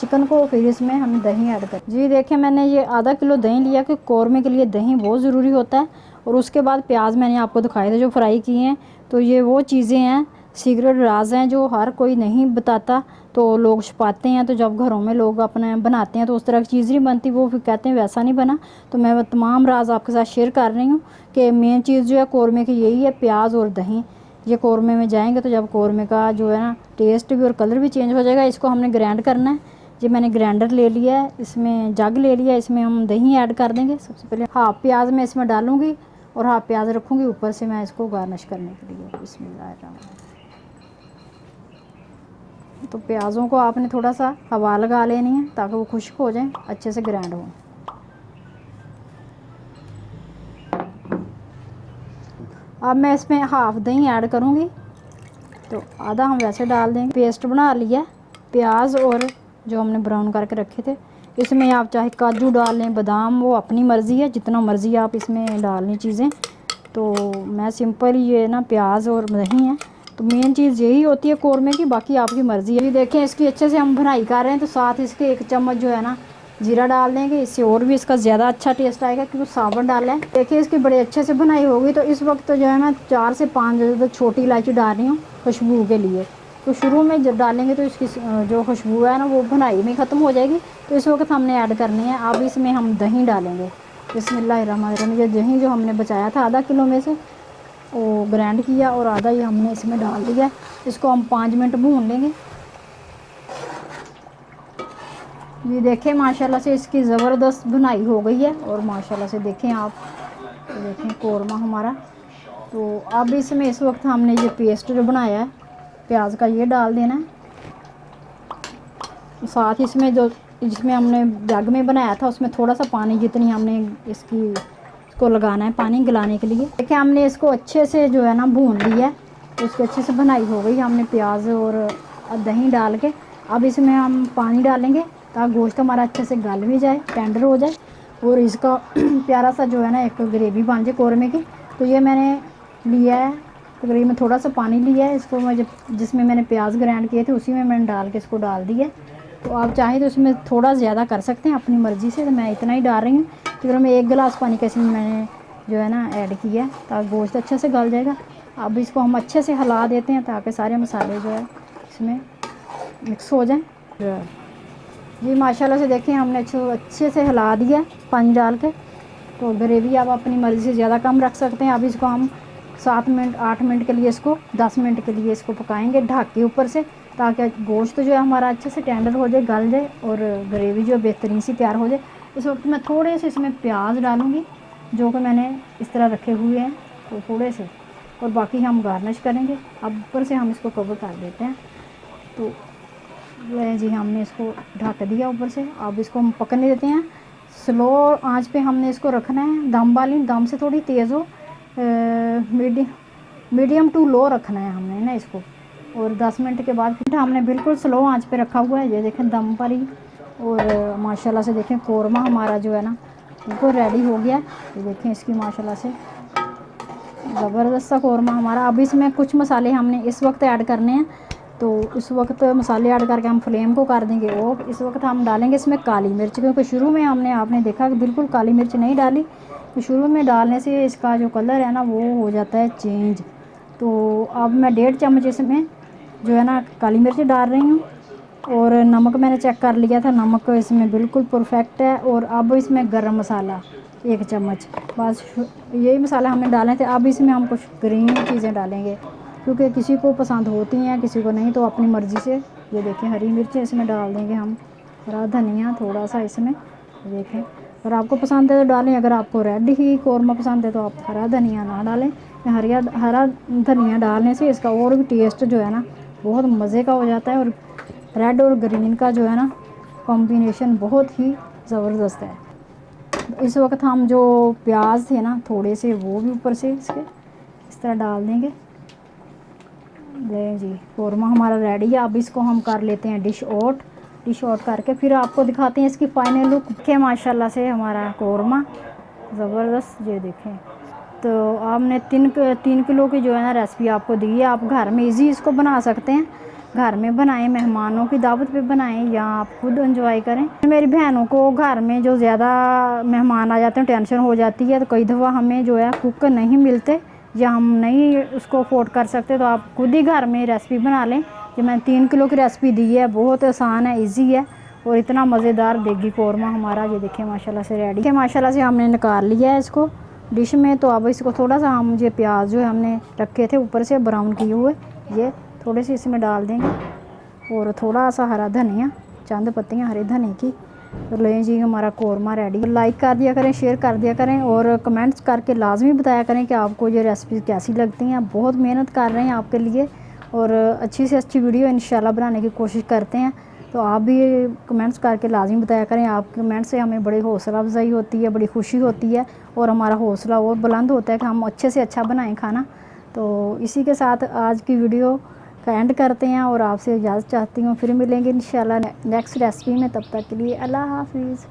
Chicken को, फिर इसमें हम दही ऐड कर। जी देखिए मैंने ये आधा किलो दही लिया कि कौरमे के लिए दही बहुत ज़रूरी होता है। और उसके बाद प्याज मैंने आपको दिखाए थे जो फ्राई किए हैं। तो ये वो चीज़ें हैं, सीक्रेट राज हैं जो हर कोई नहीं बताता, तो लोग छुपाते हैं। तो जब घरों में लोग अपने बनाते हैं तो उस तरह की चीज़ नहीं बनती, वो फिर कहते हैं वैसा नहीं बना। तो मैं तमाम राज आपके साथ शेयर कर रही हूँ कि मेन चीज़ जो है कौरमे की यही है, प्याज और दही। ये कौरमे में जाएंगे तो जब कौरमे का जो है ना टेस्ट भी और कलर भी चेंज हो जाएगा। इसको हमने ग्राइंड करना है। ये मैंने ग्राइंडर ले लिया है, इसमें जग ले लिया है, इसमें हम दही ऐड कर देंगे। सबसे पहले हाफ प्याज मैं इसमें डालूंगी और हाफ प्याज रखूंगी ऊपर से मैं इसको गार्निश करने के लिए। बिस्मिल्लाहिर्रहमानिर्रहीम। तो प्याज़ों को आपने थोड़ा सा हवा लगा लेनी है ताकि वो खुश्क हो जाए, अच्छे से ग्राइंड हो। अब मैं इसमें हाफ दही ऐड करूँगी, तो आधा हम वैसे डाल देंगे। पेस्ट बना लिया प्याज और जो हमने ब्राउन करके रखे थे। इसमें आप चाहे काजू डाल लें, बादाम, वो अपनी मर्ज़ी है, जितना मर्ज़ी आप इसमें डाल लें चीज़ें। तो मैं सिंपल ये ना प्याज और दही है, तो मेन चीज़ यही होती है कौरमे की, बाकी आपकी मर्ज़ी है। ये देखें इसकी अच्छे से हम भुनाई कर रहे हैं, तो साथ इसके 1 चम्मच जो है ना जीरा डाल देंगे, इससे और भी इसका ज़्यादा अच्छा टेस्ट आएगा क्योंकि साबुत डाला है। देखिए इसकी बड़े अच्छे से भुनाई होगी। तो इस वक्त जो है मैं 4 से 5 तक छोटी इलायची डाल रही हूँ खुशबू के लिए। तो शुरू में जब डालेंगे तो इसकी जो खुशबू है ना वो भुनाई में ख़त्म हो जाएगी। तो इस वक्त हमने ऐड करनी है। अब इसमें हम दही डालेंगे। बिस्मिल्लाहिर्रहमानिर्रहीम। ये दही जो हमने बचाया था आधा किलो में से वो ग्राइंड किया और आधा ही हमने इसमें डाल दिया। इसको हम 5 मिनट भून लेंगे। ये देखें माशाल्लाह से इसकी ज़बरदस्त भुनाई हो गई है। और माशाल्लाह से देखें आप, तो देखें कौरमा हमारा। तो अब इसमें इस वक्त हमने ये पेस्ट जो बनाया है प्याज का ये डाल देना है। साथ इसमें जो जिसमें हमने जग में बनाया था उसमें थोड़ा सा पानी जितनी हमने इसको लगाना है पानी गलाने के लिए। देखिए हमने इसको अच्छे से जो है ना भून लिया है, तो इसकी अच्छे से भुनाई हो गई। हमने प्याज और दही डाल के अब इसमें हम पानी डालेंगे ताकि गोश्त हमारा अच्छे से गल भी जाए, टेंडर हो जाए और इसका प्यारा सा जो है ना एक ग्रेवी बन जाए कौरमे की। तो ये मैंने लिया है तकरीबन थोड़ा सा पानी लिया है। इसको मैं जिसमें मैंने प्याज ग्राइंड किए थे उसी में मैंने डाल के इसको डाल दिया। तो आप चाहें तो इसमें थोड़ा ज़्यादा कर सकते हैं अपनी मर्ज़ी से। तो मैं इतना ही डाल रही हूँ। तकरीबन मैं 1 गिलास पानी का इसमें मैंने जो है ना ऐड किया है ताकि गोश्त अच्छे से गल जाएगा। अब इसको हम अच्छे से हिला देते हैं ताकि सारे मसाले जो है इसमें मिक्स हो जाएँ। जी माशाल्लाह से देखें हमने अच्छे से हिला दिया पानी डाल के। तो ग्रेवी आप अपनी मर्ज़ी से ज़्यादा कम रख सकते हैं। अब इसको हम 7 मिनट 8 मिनट के लिए इसको 10 मिनट के लिए इसको पकाएंगे ढक के ऊपर से, ताकि गोश्त जो है हमारा अच्छे से टेंडर हो जाए, गल जाए और ग्रेवी जो बेहतरीन सी तैयार हो जाए। इस वक्त मैं थोड़े से इसमें प्याज डालूँगी जो कि मैंने इस तरह रखे हुए हैं, तो थोड़े से, और बाकी हम गार्निश करेंगे। अब ऊपर से हम इसको कवर कर देते हैं। तो जी हमने इसको ढक दिया ऊपर से। अब इसको हम पकने देते हैं। स्लो आंच पे हमने इसको रखना है, दम वाली, दम से थोड़ी तेज़ हो, मीडियम टू लो रखना है हमने ना इसको। और 10 मिनट के बाद फिर हमने बिल्कुल स्लो आंच पे रखा हुआ है। ये देखें दम पर ही। और माशाल्लाह से देखें कौरमा हमारा जो है ना बिल्कुल रेडी हो गया। ये देखें इसकी माशाल्लाह से ज़बरदस्त सा कौरमा हमारा। अब इसमें कुछ मसाले हमने इस वक्त ऐड करने हैं। तो इस वक्त मसाले ऐड करके हम फ्लेम को कर देंगे ऑफ। इस वक्त हम डालेंगे इसमें काली मिर्च, क्योंकि शुरू में आपने देखा कि बिल्कुल काली मिर्च नहीं डाली। तो शुरू में डालने से इसका जो कलर है ना वो हो जाता है चेंज। तो अब मैं 1.5 चम्मच इसमें जो है ना काली मिर्च डाल रही हूँ। और नमक मैंने चेक कर लिया था, नमक इसमें बिल्कुल परफेक्ट है। और अब इसमें गरम मसाला 1 चम्मच, बस यही मसाला हमने डाले थे। अब इसमें हम कुछ ग्रीन चीज़ें डालेंगे क्योंकि किसी को पसंद होती हैं किसी को नहीं, तो अपनी मर्ज़ी से। ये देखें हरी मिर्च इसमें डाल देंगे हम, हरा धनिया थोड़ा सा इसमें देखें, अगर आपको पसंद है तो डालें। अगर आपको रेड ही कौरमा पसंद है तो आप हरा धनिया ना डालें। हरा धनिया डालने से इसका और भी टेस्ट जो है ना बहुत मज़े का हो जाता है। और रेड और ग्रीन का जो है ना कॉम्बिनेशन बहुत ही ज़बरदस्त है। इस वक्त हम जो प्याज थे ना थोड़े से वो भी ऊपर से इसके इस तरह डाल देंगे। जी कौरमा हमारा रेडी है। अब इसको हम कर लेते हैं डिश आउट करके फिर आपको दिखाते हैं इसकी फाइनल लुक। देखें माशाल्लाह से हमारा कौरमा ज़बरदस्त, ये देखें। तो आपने 3 किलो की जो है ना रेसिपी आपको दी है, आप घर में इजी इसको बना सकते हैं। घर में बनाएं, मेहमानों की दावत पे बनाएं या आप खुद एंजॉय करें। मेरी बहनों को घर में जो ज़्यादा मेहमान आ जाते हैं टेंशन हो जाती है, तो कई दफ़ा हमें जो है कुक नहीं मिलते या हम नहीं उसको अफोर्ड कर सकते, तो आप खुद ही घर में रेसिपी बना लें। जो मैंने 3 किलो की रेसिपी दी है, बहुत आसान है, इजी है और इतना मज़ेदार देगी कौरमा हमारा ये देखिए माशाल्लाह से रेडी है। माशाल्लाह से हमने निकाल लिया है इसको डिश में। तो अब इसको थोड़ा सा हम ये प्याज जो है हमने रखे थे ऊपर से ब्राउन किए हुए, ये थोड़े से इसमें डाल देंगे और थोड़ा सा हरा धनिया, चंद पत्तियाँ हरे धनिया की। तो लें जी हमारा कौरमा रेडी। लाइक कर दिया करें, शेयर कर दिया करें और कमेंट्स करके लाजमी बताया करें कि आपको ये रेसिपी कैसी लगती हैं। आप बहुत मेहनत कर रहे हैं आपके लिए और अच्छी से अच्छी वीडियो इंशाल्लाह बनाने की कोशिश करते हैं। तो आप भी कमेंट्स करके लाजमी बताया करें। आपके कमेंट से हमें बड़ी हौसला अफजाई होती है, बड़ी खुशी होती है और हमारा हौसला और बुलंद होता है कि हम अच्छे से अच्छा बनाएं खाना। तो इसी के साथ आज की वीडियो का एंड करते हैं और आपसे इजाज़त चाहती हूँ। फिर मिलेंगे इंशाल्लाह नेक्स्ट रेसिपी में, तब तक के लिए अल्लाह हाफिज़।